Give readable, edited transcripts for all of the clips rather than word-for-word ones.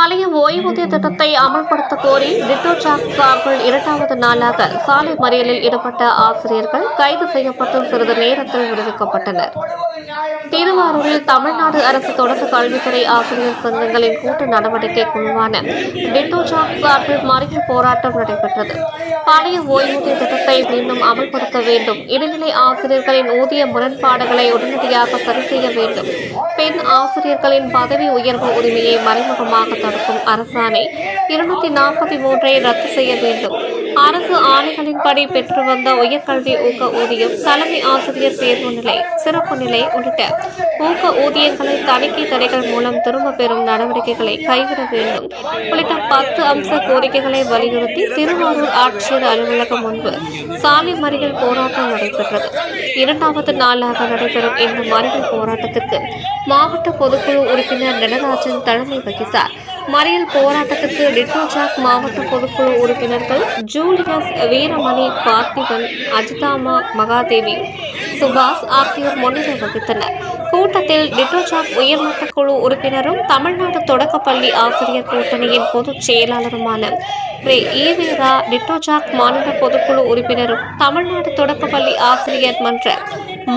பழைய ஓய்வூதிய திட்டத்தை அமல்படுத்த கோரி டிட்டோ ஜாக் சார்பில் இரண்டாவது நாளாக சாலை மறியலில் ஈடுபட்ட ஆசிரியர்கள் கைது செய்யப்பட்டு சிறிது நேரத்தில் விடுவிக்கப்பட்டனர். திருவாரூரில் தமிழ்நாடு அரசு தொடக்க கல்வித்துறை ஆசிரியர் சங்கங்களின் கூட்டு நடவடிக்கை குழுவான டிட்டோ ஜாக் சார்பில் மறியல் போராட்டம் நடைபெற்றது. பழைய ஓய்வூதிய திட்டத்தை மீண்டும் அமல்படுத்த வேண்டும், இடைநிலை ஆசிரியர்களின் ஊதிய முரண்பாடுகளை உடனடியாக சரி செய்ய வேண்டும், பெண் ஆசிரியர்களின் பதவி உயர்வு உரிமையை மறைமுகமாக தடுக்கும் அரசாணை 243 ரத்து செய்ய வேண்டும், அரசு ஆணைகளின்படி பெற்று வந்த உயர்கல்வி ஊக்க ஊதியம், தலைமை ஆசிரியர் தேர்வு நிலை, சிறப்பு நிலை உள்ளிட்ட ஊக்க ஊதியங்களை தணிக்கை தடைகள் மூலம் திரும்ப பெறும் நடவடிக்கைகளை கைவிட வேண்டும் உள்ளிட்ட 10 அம்ச கோரிக்கைகளை வலியுறுத்தி திருவாரூர் ஆட்சியர் அலுவலகம் முன்பு சாலை மறியல் போராட்டம் நடைபெற்றது. இரண்டாவது நாளாக நடைபெறும் இந்த மறியல் போராட்டத்திற்கு மாவட்ட பொதுக்குழு உறுப்பினர் நடராஜன் தலைமை வகித்தார். மறியல் போராட்டத்திற்கு டிட்டோ ஜாக் மாவட்ட பொதுக்குழு உறுப்பினர்கள் ஜூலியஸ், வீரமணி, பார்த்திபன், அஜிதாமா, மகாதேவி, சுபாஷ் ஆகியோர் முன்னிலை வகித்தனர். கூட்டத்தில் டிட்டோ ஜாக் உயர்மட்ட குழு உறுப்பினரும் தமிழ்நாடு தொடக்கப்பள்ளி ஆசிரியர் கூட்டணியின் பொதுச் செயலாளருமான ஈவேரா, டிட்டோ ஜாக் மாநில பொதுக்குழு உறுப்பினரும் தமிழ்நாடு தொடக்கப்பள்ளி ஆசிரியர் மன்ற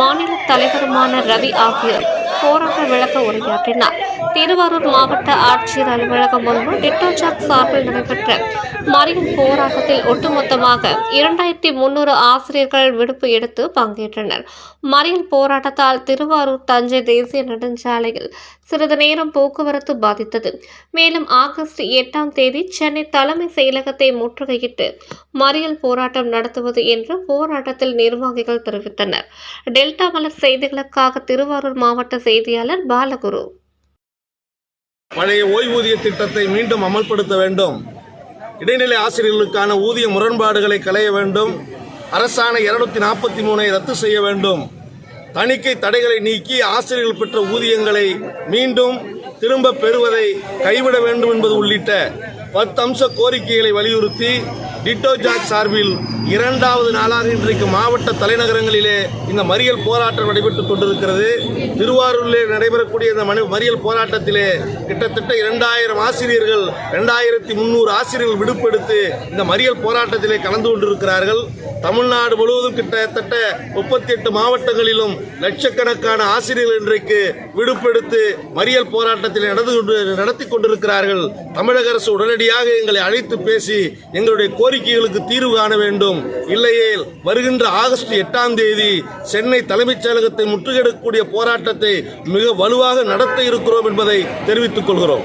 மாநில தலைவருமான ரவி ஆகியோர் போராட்ட விளக்க உரையாற்றினார். திருவாரூர் மாவட்ட ஆட்சியர் அலுவலகம் முன்பு டிட்டோ ஜாக் சார்பில் நடைபெற்ற மறியல் போராட்டத்தில் ஒட்டுமொத்தமாக 2300 ஆசிரியர்கள் விடுப்பு எடுத்து பங்கேற்றனர். மறியல் போராட்டத்தால் திருவாரூர் தஞ்சை தேசிய நெடுஞ்சாலையில் சிறிது நேரம் போக்குவரத்து பாதித்தது. மேலும் ஆகஸ்ட் 8ஆம் தேதி சென்னை தலைமை செயலகத்தை முற்றுகையிட்டு மறியல் போராட்டம் நடத்துவது என்று போராட்டத்தில் நிர்வாகிகள் தெரிவித்தனர். டெல்டா மலர் செய்திகளுக்காக திருவாரூர் மாவட்ட செய்தியாளர் பாலகுரு. பழைய ஓய்வூதிய திட்டத்தை மீண்டும் அமல்படுத்த வேண்டும், இடைநிலை ஆசிரியர்களுக்கான ஊதிய முரண்பாடுகளை களைய வேண்டும், அரசாணை 243 ரத்து செய்ய வேண்டும், தணிக்கை தடைகளை நீக்கி ஆசிரியர்கள் பெற்ற ஊதியங்களை மீண்டும் திரும்ப பெறுவதை கைவிட வேண்டும் என்பது உள்ளிட்ட 10 அம்ச கோரிக்கைகளை வலியுறுத்தி டிட்டோ ஜாக் சார்பில் இரண்டாவது நாளாக இன்றைக்கு மாவட்ட தலைநகரங்களிலே இந்த மறியல் போராட்டம் நடைபெற்றுக் கொண்டிருக்கிறது. திருவாரூரிலே நடைபெறக்கூடிய இந்த மறியல் போராட்டத்திலே கிட்டத்தட்ட 2000 ஆசிரியர்கள் 2300 ஆசிரியர்கள் விடுப்பெடுத்து இந்த மறியல் போராட்டத்திலே கலந்து கொண்டிருக்கிறார்கள். தமிழ்நாடு முழுவதும் கிட்டத்தட்ட 38 மாவட்டங்களிலும் லட்சக்கணக்கான ஆசிரியர்கள் இன்றைக்கு விடுப்பெடுத்து மறியல் போராட்டத்தில் நடத்தி கொண்டிருக்கிறார்கள். தமிழக அரசு உடனடியாக எங்களை அழைத்து பேசி எங்களுடைய கோரிக்கைகளுக்கு தீர்வு காண வேண்டும். இல்லையேல் வருகின்ற ஆகஸ்ட் 8ஆம் தேதி சென்னை தலைமைச் செயலகத்தை முற்றுகையிடக்கூடிய போராட்டத்தை மிக வலுவாக நடத்த இருக்கிறோம் என்பதை தெரிவித்துக் கொள்கிறோம்.